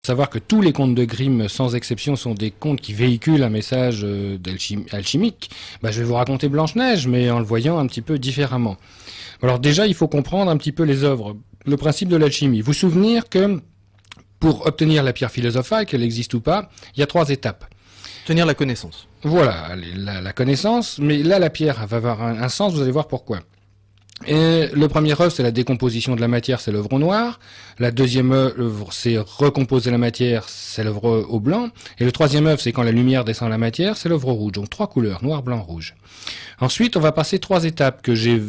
savoir que tous les contes de Grimm, sans exception, sont des contes qui véhiculent un message alchimique. Bah, je vais vous raconter Blanche-Neige, mais en le voyant un petit peu différemment. Alors déjà, il faut comprendre un petit peu les œuvres, le principe de l'alchimie. Vous souvenir que pour obtenir la pierre philosophale, qu'elle existe ou pas, il y a 3 étapes. Obtenir la connaissance. Voilà, la connaissance, mais là la pierre va avoir un sens, vous allez voir pourquoi. Et le premier œuvre, c'est la décomposition de la matière, c'est l'œuvre au noir. La deuxième œuvre, c'est recomposer la matière, c'est l'œuvre au blanc. Et le troisième œuvre, c'est quand la lumière descend la matière, c'est l'œuvre au rouge. Donc 3 couleurs, noir, blanc, rouge. Ensuite, on va passer 3 étapes que j'ai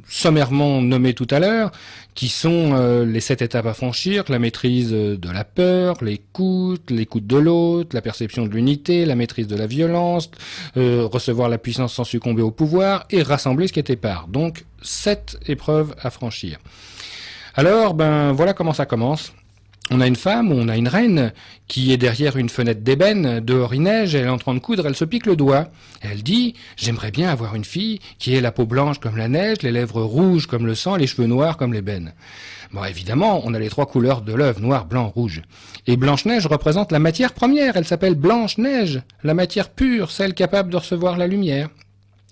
sommairement nommées tout à l'heure, qui sont les 7 étapes à franchir: la maîtrise de la peur, l'écoute de l'autre, la perception de l'unité, la maîtrise de la violence, recevoir la puissance sans succomber au pouvoir, et rassembler ce qui est épars. Donc 7 épreuves à franchir. Alors, ben voilà comment ça commence. On a une femme, ou on a une reine, qui est derrière une fenêtre d'ébène, dehors il neige, elle est en train de coudre, elle se pique le doigt. Elle dit: j'aimerais bien avoir une fille qui ait la peau blanche comme la neige, les lèvres rouges comme le sang, les cheveux noirs comme l'ébène. Bon, évidemment, on a les 3 couleurs de l'œuvre, noir, blanc, rouge. Et Blanche-Neige représente la matière première, elle s'appelle Blanche-Neige, la matière pure, celle capable de recevoir la lumière.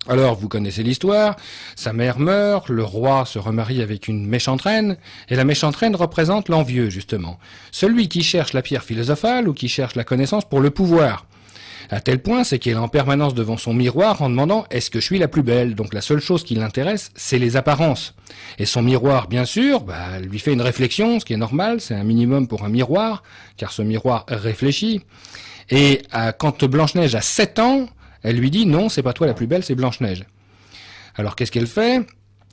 Alors, vous connaissez l'histoire, sa mère meurt, le roi se remarie avec une méchante reine, et la méchante reine représente l'envieux, justement. Celui qui cherche la pierre philosophale ou qui cherche la connaissance pour le pouvoir. À tel point, c'est qu'elle est en permanence devant son miroir en demandant « est-ce que je suis la plus belle ?» Donc la seule chose qui l'intéresse, c'est les apparences. Et son miroir, bien sûr, lui fait une réflexion, ce qui est normal, c'est un minimum pour un miroir, car ce miroir réfléchit. Et quand Blanche-Neige a 7 ans, elle lui dit: non, c'est pas toi la plus belle, c'est Blanche-Neige. Alors qu'est-ce qu'elle fait?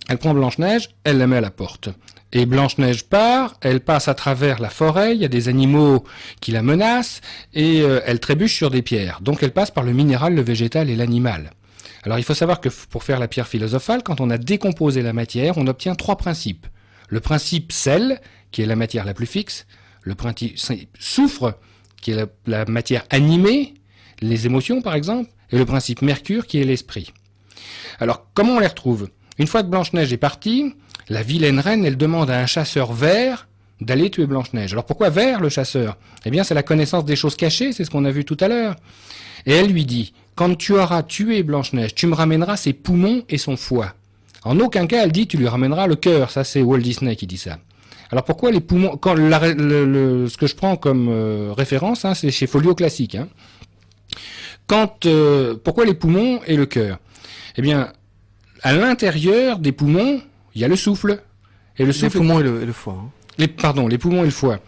Elle prend Blanche-Neige, elle la met à la porte. Et Blanche-Neige part, elle passe à travers la forêt, il y a des animaux qui la menacent, et elle trébuche sur des pierres. Donc elle passe par le minéral, le végétal et l'animal. Alors il faut savoir que pour faire la pierre philosophale, quand on a décomposé la matière, on obtient 3 principes. Le principe sel, qui est la matière la plus fixe, le principe soufre, qui est la matière animée, les émotions par exemple, et le principe mercure qui est l'esprit. Alors, comment on les retrouve? Une fois que Blanche-Neige est partie, la vilaine reine, elle demande à un chasseur vert d'aller tuer Blanche-Neige. Alors pourquoi vert, le chasseur? Eh bien, c'est la connaissance des choses cachées, c'est ce qu'on a vu tout à l'heure. Et elle lui dit: quand tu auras tué Blanche-Neige, tu me ramèneras ses poumons et son foie. En aucun cas, elle dit, tu lui ramèneras le cœur. Ça, c'est Walt Disney qui dit ça. Alors pourquoi les poumons? Quand ce que je prends comme référence, c'est chez Folio Classique. Pourquoi les poumons et le cœur? Eh bien, à l'intérieur des poumons, il y a le souffle. Et le souffle, les poumons et le foie. Les poumons et le foie.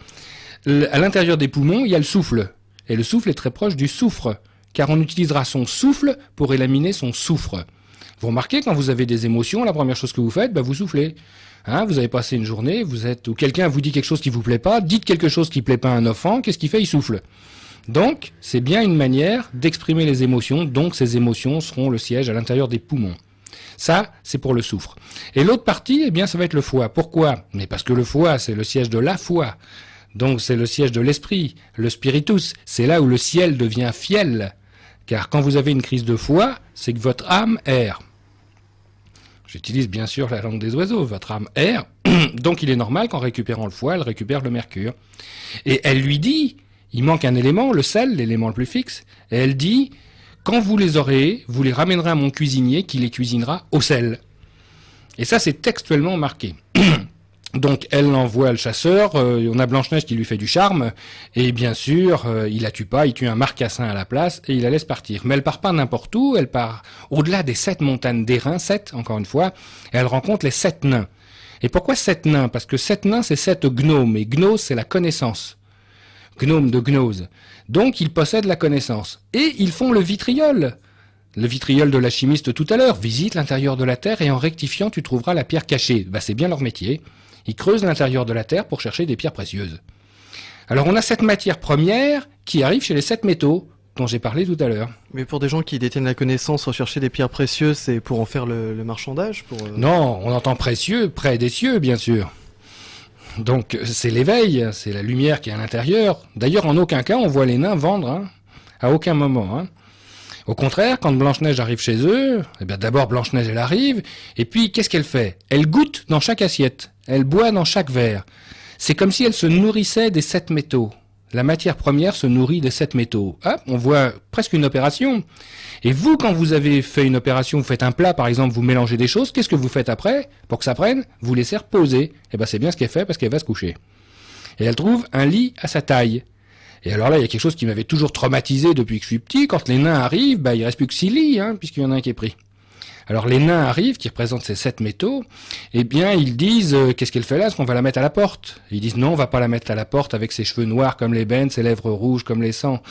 À l'intérieur des poumons, il y a le souffle. Et le souffle est très proche du soufre, car on utilisera son souffle pour éliminer son soufre. Vous remarquez, quand vous avez des émotions, la première chose que vous faites, vous soufflez. Vous avez passé une journée, ou quelqu'un vous dit quelque chose qui vous plaît pas, dites quelque chose qui plaît pas à un enfant, qu'est-ce qu'il fait? Il souffle. Donc, c'est bien une manière d'exprimer les émotions, donc ces émotions seront le siège à l'intérieur des poumons. Ça, c'est pour le soufre. Et l'autre partie, eh bien, ça va être le foie. Pourquoi? Mais parce que le foie, c'est le siège de la foi. Donc, c'est le siège de l'esprit, le spiritus. C'est là où le ciel devient fiel. Car quand vous avez une crise de foi, c'est que votre âme erre. J'utilise bien sûr la langue des oiseaux. Votre âme erre. Donc, il est normal qu'en récupérant le foie, elle récupère le mercure. Et elle lui dit... il manque un élément, le sel, l'élément le plus fixe. Et elle dit: quand vous les aurez, vous les ramènerez à mon cuisinier qui les cuisinera au sel. Et ça, c'est textuellement marqué. Donc, elle envoie le chasseur, on a Blanche-Neige qui lui fait du charme, et bien sûr, il la tue pas, il tue un marcassin à la place, et il la laisse partir. Mais elle part pas n'importe où, elle part au-delà des 7 montagnes d'Airain, 7, encore une fois, et elle rencontre les 7 nains. Et pourquoi 7 nains? Parce que 7 nains, c'est 7 gnomes, et gnose, c'est la connaissance. Gnome de gnose. Donc, ils possèdent la connaissance. Et ils font le vitriol. Le vitriol de l'alchimiste tout à l'heure. Visite l'intérieur de la terre et en rectifiant, tu trouveras la pierre cachée. C'est bien leur métier. Ils creusent l'intérieur de la terre pour chercher des pierres précieuses. Alors, on a cette matière première qui arrive chez les 7 métaux dont j'ai parlé tout à l'heure. Mais pour des gens qui détiennent la connaissance, rechercher des pierres précieuses, c'est pour en faire le marchandage Non, on entend précieux, près des cieux, bien sûr. Donc c'est l'éveil, c'est la lumière qui est à l'intérieur. D'ailleurs, en aucun cas, on voit les nains vendre, à aucun moment. Au contraire, quand Blanche-Neige arrive chez eux, d'abord Blanche-Neige, elle arrive, et puis qu'est-ce qu'elle fait? Elle goûte dans chaque assiette, elle boit dans chaque verre. C'est comme si elle se nourrissait des 7 métaux. la matière première se nourrit des 7 métaux. Hop, on voit presque une opération. Et vous, quand vous avez fait une opération, vous faites un plat par exemple, vous mélangez des choses, qu'est-ce que vous faites après? Pour que ça prenne, vous laissez reposer. Et ben c'est bien ce qu'elle fait parce qu'elle va se coucher. Et elle trouve un lit à sa taille. Et alors là, il y a quelque chose qui m'avait toujours traumatisé depuis que je suis petit. Quand les nains arrivent, il reste plus que 6 lits, puisqu'il y en a un qui est pris. Alors les nains arrivent, qui représentent ces 7 métaux, eh bien ils disent qu'est-ce qu'elle fait là? Est-ce qu'on va la mettre à la porte? Ils disent non, on va pas la mettre à la porte avec ses cheveux noirs comme l'ébène, ses lèvres rouges comme le sang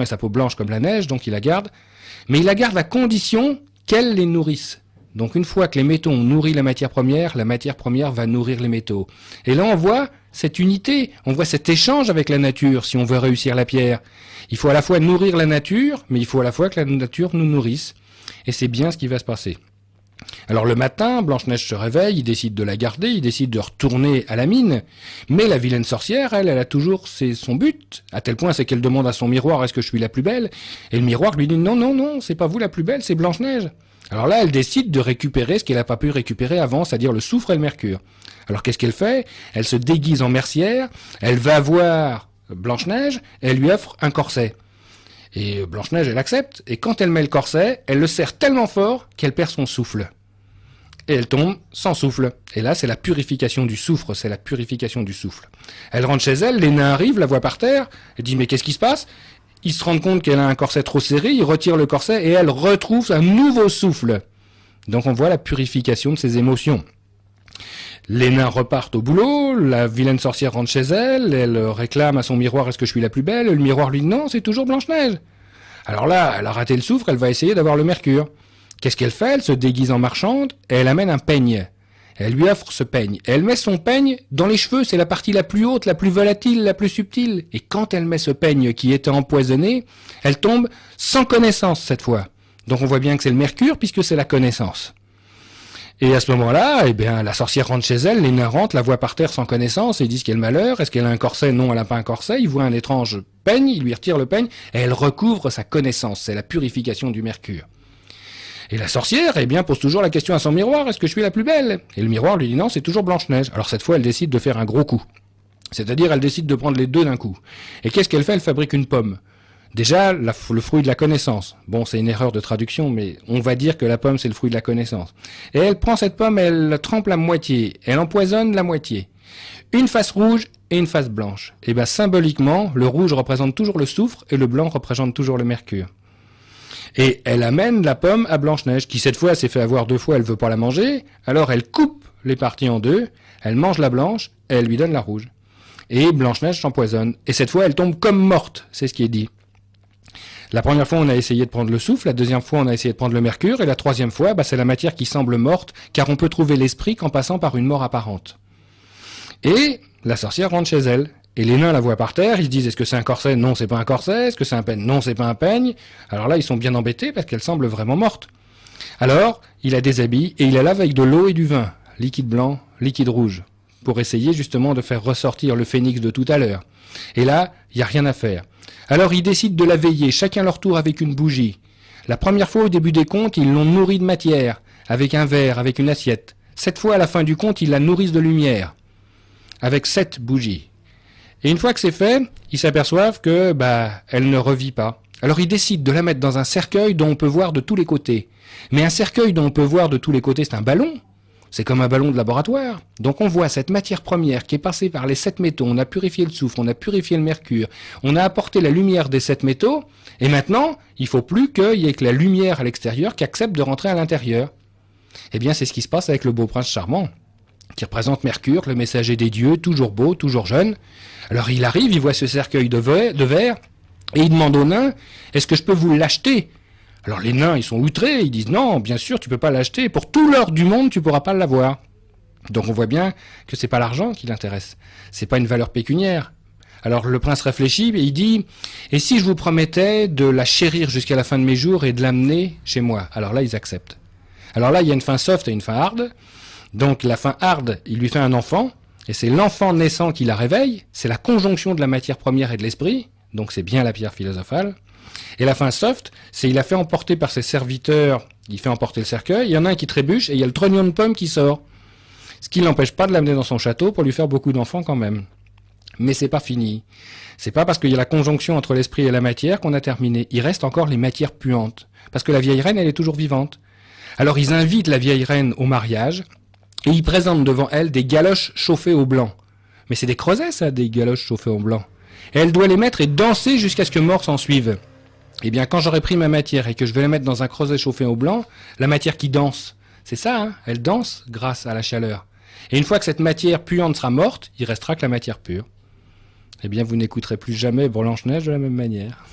et sa peau blanche comme la neige, donc ils la gardent. Mais ils la gardent à condition qu'elle les nourrisse. Donc une fois que les métaux ont nourri la matière première va nourrir les métaux. Et là on voit cette unité, on voit cet échange avec la nature si on veut réussir la pierre. Il faut à la fois nourrir la nature, mais il faut à la fois que la nature nous nourrisse. Et c'est bien ce qui va se passer. Alors le matin, Blanche-Neige se réveille, il décide de la garder, il décide de retourner à la mine, mais la vilaine sorcière, elle a toujours son but, à tel point c'est qu'elle demande à son miroir, est-ce que je suis la plus belle? Et le miroir lui dit, non, non, non, c'est pas vous la plus belle, c'est Blanche-Neige. Alors là, elle décide de récupérer ce qu'elle n'a pas pu récupérer avant, c'est-à-dire le soufre et le mercure. Alors qu'est-ce qu'elle fait? Elle se déguise en mercière, elle va voir Blanche-Neige, et elle lui offre un corset. Et Blanche-Neige, elle accepte, et quand elle met le corset, elle le serre tellement fort qu'elle perd son souffle. Et elle tombe sans souffle. Et là, c'est la purification du soufre, c'est la purification du souffle. Elle rentre chez elle, les nains arrivent, la voient par terre, elle dit, mais qu'est-ce qui se passe? Ils se rendent compte qu'elle a un corset trop serré, ils retirent le corset, et elle retrouve un nouveau souffle. Donc on voit la purification de ses émotions. Les nains repartent au boulot, la vilaine sorcière rentre chez elle, elle réclame à son miroir, est-ce que je suis la plus belle? Le miroir lui dit, non, c'est toujours Blanche-Neige. Alors là, elle a raté le soufre, elle va essayer d'avoir le mercure. Qu'est-ce qu'elle fait? Elle se déguise en marchande, et elle amène un peigne. Elle lui offre ce peigne. Elle met son peigne dans les cheveux, c'est la partie la plus haute, la plus volatile, la plus subtile. Et quand elle met ce peigne qui était empoisonné, elle tombe sans connaissance cette fois. Donc on voit bien que c'est le mercure, puisque c'est la connaissance. Et à ce moment-là, eh bien, la sorcière rentre chez elle, les nains rentrent, la voient par terre sans connaissance, et ils disent quel malheur, est-ce qu'elle a un corset? Non, elle n'a pas un corset, ils voient un étrange peigne, ils lui retirent le peigne, et elle recouvre sa connaissance, c'est la purification du mercure. Et la sorcière, eh bien, pose toujours la question à son miroir, est-ce que je suis la plus belle? Et le miroir lui dit non, c'est toujours Blanche-Neige. Alors cette fois, elle décide de faire un gros coup. C'est-à-dire, elle décide de prendre les deux d'un coup. Et qu'est-ce qu'elle fait? Elle fabrique une pomme. Déjà, le fruit de la connaissance. Bon, c'est une erreur de traduction, mais on va dire que la pomme, c'est le fruit de la connaissance. Et elle prend cette pomme, elle la trempe la moitié. Elle empoisonne la moitié. Une face rouge et une face blanche. Et bien, symboliquement, le rouge représente toujours le soufre et le blanc représente toujours le mercure. Et elle amène la pomme à Blanche-Neige, qui cette fois s'est fait avoir 2 fois, elle veut pas la manger. Alors elle coupe les parties en 2, elle mange la blanche, et elle lui donne la rouge. Et Blanche-Neige s'empoisonne. Et cette fois, elle tombe comme morte, c'est ce qui est dit. La première fois, on a essayé de prendre le souffle, la deuxième fois, on a essayé de prendre le mercure, et la troisième fois, c'est la matière qui semble morte, car on peut trouver l'esprit qu'en passant par une mort apparente. Et la sorcière rentre chez elle. Et les nains la voient par terre, ils se disent, est-ce que c'est un corset? Non, c'est pas un corset. Est-ce que c'est un peigne? Non, c'est pas un peigne. Alors là, ils sont bien embêtés parce qu'elle semble vraiment morte. Alors, il la déshabille et il la lave avec de l'eau et du vin, liquide blanc, liquide rouge, pour essayer justement de faire ressortir le phénix de tout à l'heure. Et là, il n'y a rien à faire. Alors, ils décident de la veiller, chacun leur tour avec une bougie. La première fois, au début des contes, ils l'ont nourrie de matière, avec un verre, avec une assiette. Cette fois, à la fin du conte, ils la nourrissent de lumière, avec 7 bougies. Et une fois que c'est fait, ils s'aperçoivent que, elle ne revit pas. Alors ils décident de la mettre dans un cercueil dont on peut voir de tous les côtés. Mais un cercueil dont on peut voir de tous les côtés, c'est un ballon. C'est comme un ballon de laboratoire. Donc on voit cette matière première qui est passée par les 7 métaux. On a purifié le soufre, on a purifié le mercure. On a apporté la lumière des 7 métaux. Et maintenant, il faut plus qu'il y ait que la lumière à l'extérieur qui accepte de rentrer à l'intérieur. Eh bien, c'est ce qui se passe avec le beau prince charmant, qui représente Mercure, le messager des dieux, toujours beau, toujours jeune. Alors il arrive, il voit ce cercueil de verre, et il demande aux nains, est-ce que je peux vous l'acheter? Alors les nains, ils sont outrés, ils disent, non, bien sûr, tu peux pas l'acheter, pour tout l'or du monde, tu pourras pas l'avoir. Donc on voit bien que c'est pas l'argent qui l'intéresse, c'est pas une valeur pécuniaire. Alors le prince réfléchit, et il dit, et si je vous promettais de la chérir jusqu'à la fin de mes jours et de l'amener chez moi? Alors là, ils acceptent. Alors là, il y a une fin soft et une fin hard. Donc la fin hard, il lui fait un enfant, et c'est l'enfant naissant qui la réveille, c'est la conjonction de la matière première et de l'esprit, donc c'est bien la pierre philosophale. Et la fin soft, c'est il a fait emporter par ses serviteurs, il fait emporter le cercueil, il y en a un qui trébuche, et il y a le trognon de pomme qui sort. Ce qui ne l'empêche pas de l'amener dans son château pour lui faire beaucoup d'enfants quand même. Mais c'est pas fini. C'est pas parce qu'il y a la conjonction entre l'esprit et la matière qu'on a terminé. Il reste encore les matières puantes. Parce que la vieille reine, elle est toujours vivante. Alors ils invitent la vieille reine au mariage et ils présentent devant elle des galoches chauffées au blanc. Mais c'est des creusets, ça, des galoches chauffées au blanc. Et elle doit les mettre et danser jusqu'à ce que mort s'en suive. Eh bien, quand j'aurai pris ma matière et que je vais la mettre dans un creuset chauffé au blanc, la matière qui danse, c'est ça, hein, elle danse grâce à la chaleur. Et une fois que cette matière puante sera morte, il restera que la matière pure. Eh bien, vous n'écouterez plus jamais Blanche-Neige de la même manière.